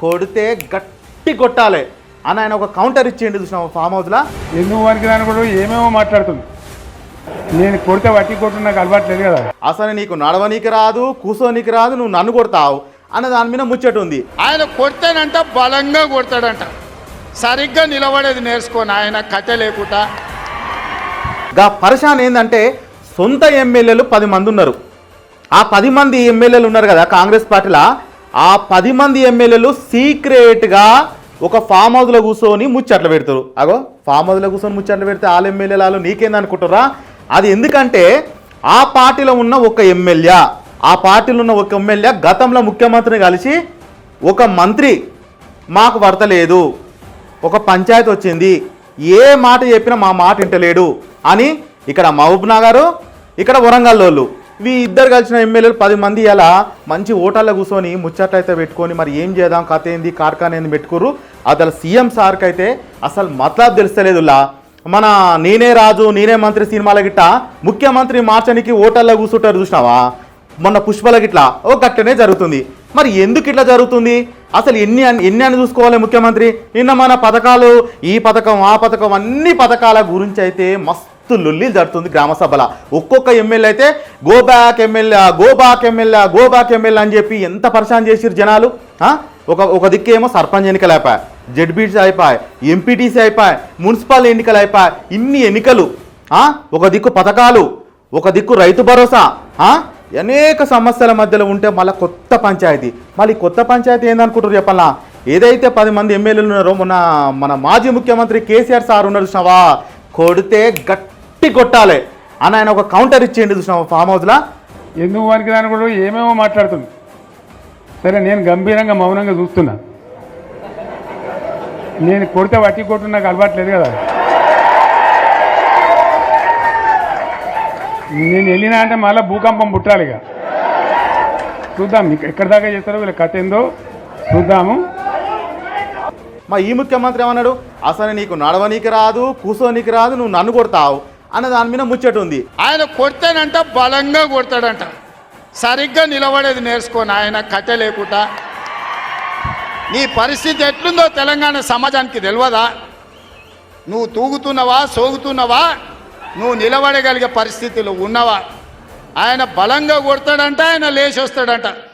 కొడితే గట్టి కొట్టాలి అని ఆయన ఒక కౌంటర్ ఇచ్చేయండి చూసినావు ఫామ్ హౌస్లో. ఎందుకు వారికి దాని కూడా ఏమేమో మాట్లాడుతుంది. నేను కొడితే వట్టి కొట్టు నాకు అలవాట్లేదు కదా. అసలు నీకు నడవనీకి రాదు, కూసోనికి రాదు, నువ్వు నన్ను కొడతావు అన్న దాని మీద ముచ్చట ఉంది. ఆయన కొడితేనంట బలంగా కొడతాడంట, సరిగ్గా నిలబడేది నేర్చుకోని ఆయన కథ లేకుండా. గా పరిశాన్ ఏంటంటే సొంత ఎమ్మెల్యేలు 10 మంది ఉన్నారు. ఆ 10 మంది ఎమ్మెల్యేలు ఉన్నారు కదా కాంగ్రెస్ పార్టీలో, ఆ 10 మంది ఎమ్మెల్యేలు సీక్రెట్గా ఒక ఫామ్ హౌస్లో కూర్చొని ముచ్చట్లు పెడతారు. అగో ఫామ్ హౌస్లో కూర్చొని ముచ్చట్లు పెడితే వాళ్ళ ఎమ్మెల్యేలు నీకేందనుకుంటారా? అది ఎందుకంటే ఆ పార్టీలో ఉన్న ఒక ఎమ్మెల్యే, ఆ పార్టీలో ఉన్న ఒక ఎమ్మెల్యే గతంలో ముఖ్యమంత్రిని కలిసి ఒక మంత్రి మాకు వర్తలేదు, ఒక పంచాయతీ వచ్చింది, ఏ మాట చెప్పినా మా మాట వింటలేడు అని ఇక్కడ మహబూబ్ నగర్, ఇక్కడ వరంగల్లో ఇవి ఇద్దరు కలిసిన ఎమ్మెల్యేలు 10 మంది ఇలా మంచి ఓటర్లో కూర్చొని ముచ్చట్లు అయితే పెట్టుకొని మరి ఏం చేద్దాం కథ ఏంది కార్ఖాన ఏంది పెట్టుకుర్రు. అసలు సీఎం సార్కి అయితే అసలు మతలబ్ తెలుస్తలేదులా. మన నేనే రాజు నేనే మంత్రి సినిమాల గిట్ట ముఖ్యమంత్రి మార్చడానికి ఓటర్లో కూర్చుంటారు చూసినావా, మొన్న పుష్పల గిట్లా ఓ గట్టనే జరుగుతుంది. మరి ఎందుకు ఇట్లా జరుగుతుంది? అసలు ఎన్ని చూసుకోవాలి ముఖ్యమంత్రి? నిన్న మన పథకాలు, ఈ పథకం ఆ పథకం అన్ని పథకాల గురించి అయితే మస్తు లొల్లీలు జరుగుతుంది గ్రామ సభల. ఒక్కొక్క ఎమ్మెల్యే అయితే go back MLA, go back MLA, go back MLA అని చెప్పి ఎంత పరిశాన్ చేసిరు జనాలు. ఒక దిక్కేమో సర్పంచ్ ఎన్నికలు అయిపోయాయి, జెడ్పీటీసీ అయిపోయాయి, ఎంపీటీసీ అయిపోయాయి, మున్సిపల్ ఎన్నికలు అయిపోయాయి. ఇన్ని ఎన్నికలు, ఒక దిక్కు పథకాలు, ఒక దిక్కు రైతు భరోసా, అనేక సమస్యల మధ్యలో ఉంటే మళ్ళీ కొత్త పంచాయతీ. మళ్ళీ కొత్త పంచాయతీ ఏందనుకుంటారు చెప్పాలా? ఏదైతే 10 మంది ఎమ్మెల్యేలు ఉన్నారో మన మాజీ ముఖ్యమంత్రి కేసీఆర్ సార్ ఉన్నారు చూసినావా, కొడితే గట్టి కొట్టాలి అని ఆయన ఒక కౌంటర్ ఇచ్చేయండి చూసినావా ఫామ్ హౌస్లో. ఎందుకు వారికి దాని కూడా ఏమేమో మాట్లాడుతుంది. సరే నేను గంభీరంగా మౌనంగా చూస్తున్నా. నేను కొడితే వట్టి కొట్టు నాకు అలవాట్లేదు కదా. నేను వెళ్ళినా అంటే మళ్ళీ భూకంపం పుట్టాలిగా. చూద్దాం ఎక్కడి దాకా చేస్తారో వీళ్ళ కథ ఏందో చూద్దాము. మా ఈ ముఖ్యమంత్రి ఏమన్నాడు, అసలు నీకు నడవనీకి రాదు, కూసోనికి రాదు, నువ్వు నన్ను కొడతావు అన్న దాని మీద ముచ్చట ఉంది. ఆయన కొడితేనంట బలంగా కొడతాడంట, సరిగ్గా నిలబడేది నేర్చుకోని ఆయన కథ లేకుండా. నీ పరిస్థితి ఎట్లుందో తెలంగాణ సమాజానికి తెలియదా? నువ్వు తూగుతున్నావా, సోగుతున్నావా, నువ్వు నిలబడగలిగే పరిస్థితిలో ఉన్నవా? ఆయన బలంగా కొడతాడంట, ఆయన లేచి వస్తాడంట.